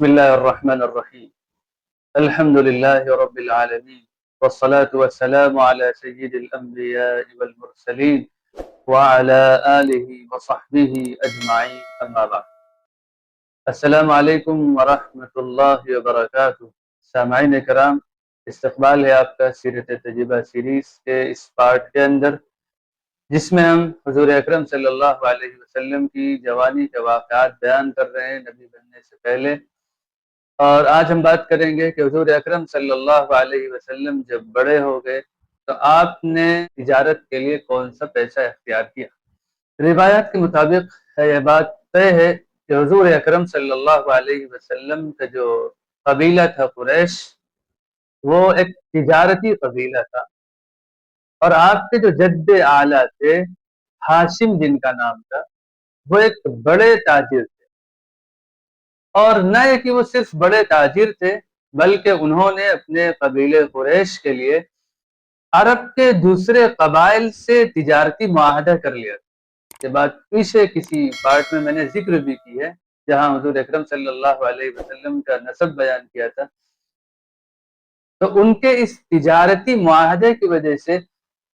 بسم الله الرحمن الرحيم. الحمد لله رب العالمين، والصلاة والسلام على سيد الأنبياء والمرسلين وعلى آله وصحبه أجمعين، أما بعد. السلام علیکم ورحمۃ اللہ وبرکاتہ. سامعین کرام، استقبال ہے آپ کا سیرت تجربہ سیریز کے اس پارٹ کے اندر، جس میں ہم حضور اکرم صلی اللہ علیہ وسلم کی جوانی کے واقعات بیان کر رہے ہیں نبی بننے سے پہلے. اور آج ہم بات کریں گے کہ حضور اکرم صلی اللہ علیہ وسلم جب بڑے ہو گئے تو آپ نے تجارت کے لیے کون سا پیشہ اختیار کیا. روایات کے مطابق یہ بات طے ہے کہ حضور اکرم صلی اللہ علیہ وسلم کا جو قبیلہ تھا قریش، وہ ایک تجارتی قبیلہ تھا، اور آپ کے جو جد اعلیٰ تھے ہاشم جن کا نام تھا، وہ ایک بڑے تاجر تھے. اور نہ یہ کہ وہ صرف بڑے تاجر تھے، بلکہ انہوں نے اپنے قبیلے قریش کے لیے عرب کے دوسرے قبائل سے تجارتی معاہدہ کر لیا. یہ بات پیچھے کسی پارٹ میں نے ذکر بھی کی ہے، جہاں حضور اکرم صلی اللہ علیہ وسلم کا نسب بیان کیا تھا. تو ان کے اس تجارتی معاہدے کی وجہ سے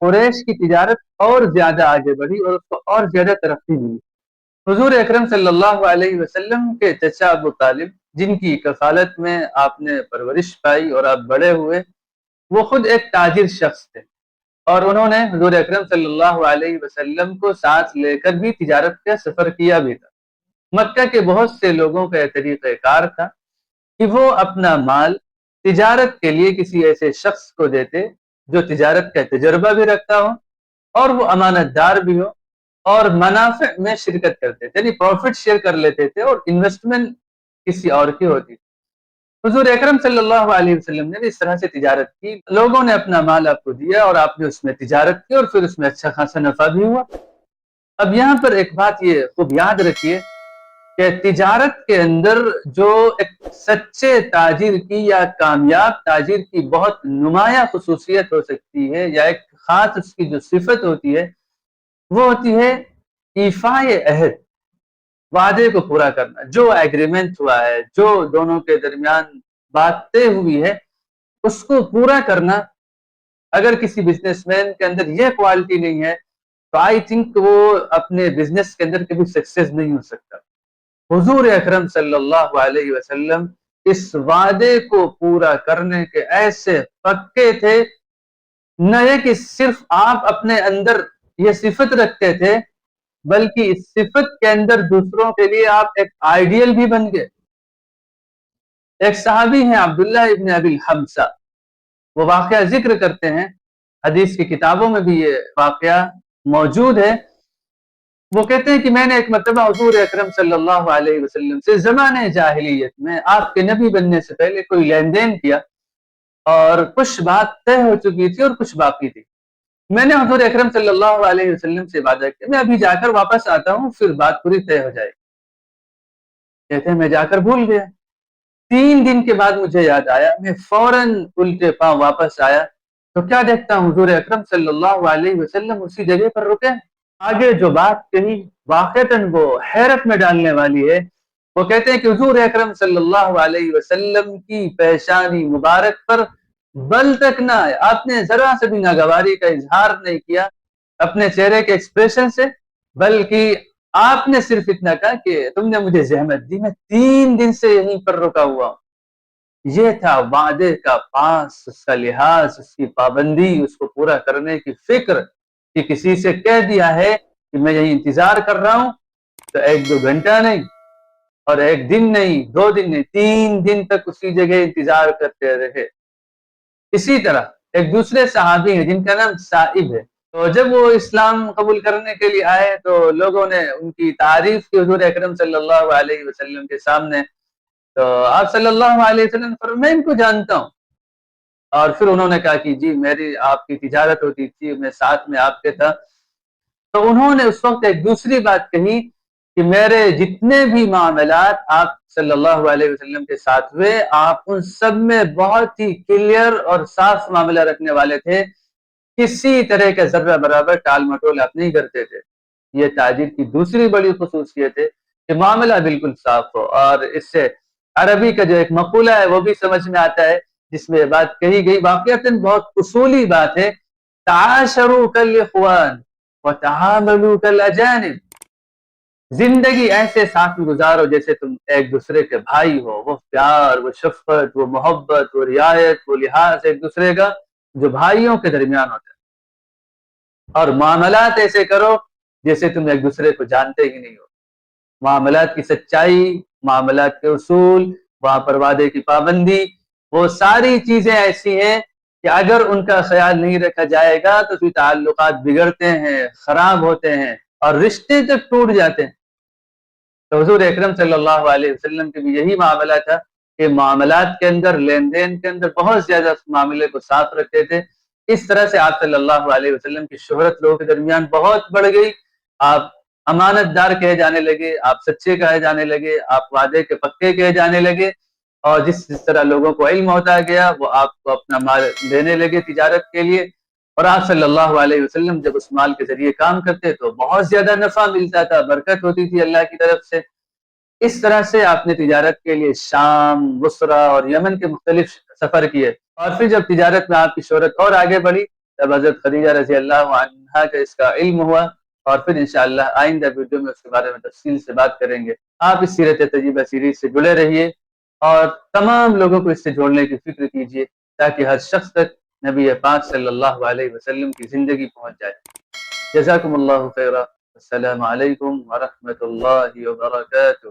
قریش کی تجارت اور زیادہ آگے بڑھی اور اس کو اور زیادہ ترقی ملی. حضور اکرم صلی اللہ علیہ وسلم کے چچا ابو طالب، جن کی کفالت میں آپ نے پرورش پائی اور آپ بڑے ہوئے، وہ خود ایک تاجر شخص تھے، اور انہوں نے حضور اکرم صلی اللہ علیہ وسلم کو ساتھ لے کر بھی تجارت کا سفر کیا بھی تھا. مکہ کے بہت سے لوگوں کا یہ طریقہ کار تھا کہ وہ اپنا مال تجارت کے لیے کسی ایسے شخص کو دیتے جو تجارت کا تجربہ بھی رکھتا ہو اور وہ امانت دار بھی ہو اور منافع میں شرکت کرتے تھے، یعنی پروفٹ شیئر کر لیتے تھے، اور انویسٹمنٹ کسی اور کی ہوتی تھی. حضور اکرم صلی اللہ علیہ وسلم نے بھی اس طرح سے تجارت کی. لوگوں نے اپنا مال آپ کو دیا اور آپ نے اس میں تجارت کی، اور پھر اس میں اچھا خاصا نفع بھی ہوا. اب یہاں پر ایک بات یہ خوب یاد رکھیے کہ تجارت کے اندر جو ایک سچے تاجر کی یا کامیاب تاجر کی بہت نمایاں خصوصیت ہو سکتی ہے، یا ایک خاص اس کی جو صفت ہوتی ہے، وہ ہوتی ہے ایفائے عہد، وعدے کو پورا کرنا. جو ایگریمنٹ ہوا ہے، جو دونوں کے درمیان بات طے ہوئی ہے، اس کو پورا کرنا. اگر کسی بزنس مین کے اندر یہ کوالٹی نہیں ہے تو آئی تھنک وہ اپنے بزنس کے اندر کبھی سکسیس نہیں ہو سکتا. حضور اکرم صلی اللہ علیہ وسلم اس وعدے کو پورا کرنے کے ایسے پکے تھے، نہ یہ کہ صرف آپ اپنے اندر یہ صفت رکھتے تھے، بلکہ اس صفت کے اندر دوسروں کے لیے آپ ایک آئیڈیل بھی بن گئے. ایک صحابی ہیں عبداللہ ابن ابی الحمصہ، وہ واقعہ ذکر کرتے ہیں، حدیث کی کتابوں میں بھی یہ واقعہ موجود ہے. وہ کہتے ہیں کہ میں نے ایک مرتبہ حضور اکرم صلی اللہ علیہ وسلم سے زمانے جاہلیت میں آپ کے نبی بننے سے پہلے کوئی لین دین کیا، اور کچھ بات طے ہو چکی تھی اور کچھ باقی تھی. میں نے حضور اکرم صلی اللہ علیہ وسلم سے وعدہ کیا میں ابھی جا کر واپس آتا ہوں، پھر بات پوری طے ہو جائے. کہتے ہیں میں جا کر بھول گیا. 3 دن کے بعد مجھے یاد آیا، میں فوراً الٹے پاؤں واپس آیا تو کیا دیکھتا ہوں حضور اکرم صلی اللہ علیہ وسلم اسی جگہ پر رکے. آگے جو بات کہی واقعتاً وہ حیرت میں ڈالنے والی ہے. وہ کہتے ہیں کہ حضور اکرم صلی اللہ علیہ وسلم کی پیشانی مبارک پر بل تک نہ آئے. آپ نے ذرا سے بھی ناگواری کا اظہار نہیں کیا اپنے چہرے کے ایکسپریشن سے، بلکہ آپ نے صرف اتنا کہا کہ تم نے مجھے زحمت دی، میں 3 دن سے یہیں پر رکا ہوا ہوں. یہ تھا وعدے کا پاس، اس کا لحاظ، اس کی پابندی، اس کو پورا کرنے کی فکر. کہ کسی سے کہہ دیا ہے کہ میں یہیں انتظار کر رہا ہوں تو 1-2 گھنٹہ نہیں، اور 1 دن نہیں، 2 دن نہیں، 3 دن تک اسی جگہ انتظار کرتے رہے. اسی طرح ایک دوسرے صحابی ہیں جن کا نام سائب ہے. تو جب وہ اسلام قبول کرنے کے لیے آئے تو لوگوں نے ان کی تعریف کی حضور اکرم صلی اللہ علیہ وسلم کے سامنے. تو آپ صلی اللہ علیہ وسلم فرمایا میں ان کو جانتا ہوں. اور پھر انہوں نے کہا کہ جی میری آپ کی تجارت ہوتی تھی، میں ساتھ میں آپ کے تھا. تو انہوں نے اس وقت ایک دوسری بات کہی کہ میرے جتنے بھی معاملات آپ صلی اللہ علیہ وسلم کے ساتھ ہوئے، آپ ان سب میں بہت ہی کلیئر اور صاف معاملہ رکھنے والے تھے. کسی طرح کا ذرہ برابر ٹال مٹول آپ نہیں کرتے تھے. یہ تاجر کی دوسری بڑی خصوصیت ہے کہ معاملہ بالکل صاف ہو. اور اس سے عربی کا جو ایک مقولہ ہے وہ بھی سمجھ میں آتا ہے جس میں بات کہی گئی واقعتاً بہت اصولی بات ہے، تعاشروا کالاخوان وتعاملوا کالاجانب، زندگی ایسے ساتھ میں گزارو جیسے تم ایک دوسرے کے بھائی ہو، وہ پیار، وہ شفقت، وہ محبت، وہ رعایت، وہ لحاظ ایک دوسرے کا جو بھائیوں کے درمیان ہوتا ہے، اور معاملات ایسے کرو جیسے تم ایک دوسرے کو جانتے ہی نہیں ہو، معاملات کی سچائی، معاملات کے اصول، وہاں پر وعدے کی پابندی، وہ ساری چیزیں ایسی ہیں کہ اگر ان کا خیال نہیں رکھا جائے گا تو پھر تعلقات بگڑتے ہیں، خراب ہوتے ہیں اور رشتے تک ٹوٹ جاتے ہیں۔ تو حضور اکرم صلی اللہ علیہ وسلم کے بھی یہی معاملہ تھا کہ معاملات کے اندر، لین دین کے اندر بہت زیادہ اس معاملے کو صاف رکھتے تھے۔ اس طرح سے آپ صلی اللہ علیہ وسلم کی شہرت لوگوں کے درمیان بہت بڑھ گئی، آپ امانت دار کہے جانے لگے، آپ سچے کہے جانے لگے، آپ وعدے کے پکے کہے جانے لگے، اور جس طرح لوگوں کو علم ہوتا گیا وہ آپ کو اپنا مال دینے لگے تجارت کے لیے، اور آپ صلی اللہ علیہ وسلم جب اس مال کے ذریعے کام کرتے تو بہت زیادہ نفع ملتا تھا، برکت ہوتی تھی اللہ کی طرف سے۔ اس طرح سے آپ نے تجارت کے لیے شام، بصرہ اور یمن کے مختلف سفر کیے، اور پھر جب تجارت میں آپ کی شہرت اور آگے بڑھی تب حضرت خدیجہ رضی اللہ عنہا کا اس کا علم ہوا، اور پھر انشاءاللہ آئندہ ویڈیو میں اس کے بارے میں تفصیل سے بات کریں گے۔ آپ اس سیرت طیبہ سیریز سے جڑے رہیے اور تمام لوگوں کو اس سے جوڑنے کی فکر کیجیے تاکہ ہر شخص تک نبی پاک صلی اللہ علیہ وسلم کی زندگی پہنچ جائے۔ جزاکم اللہ خیرا، السلام علیکم ورحمۃ اللہ وبرکاتہ۔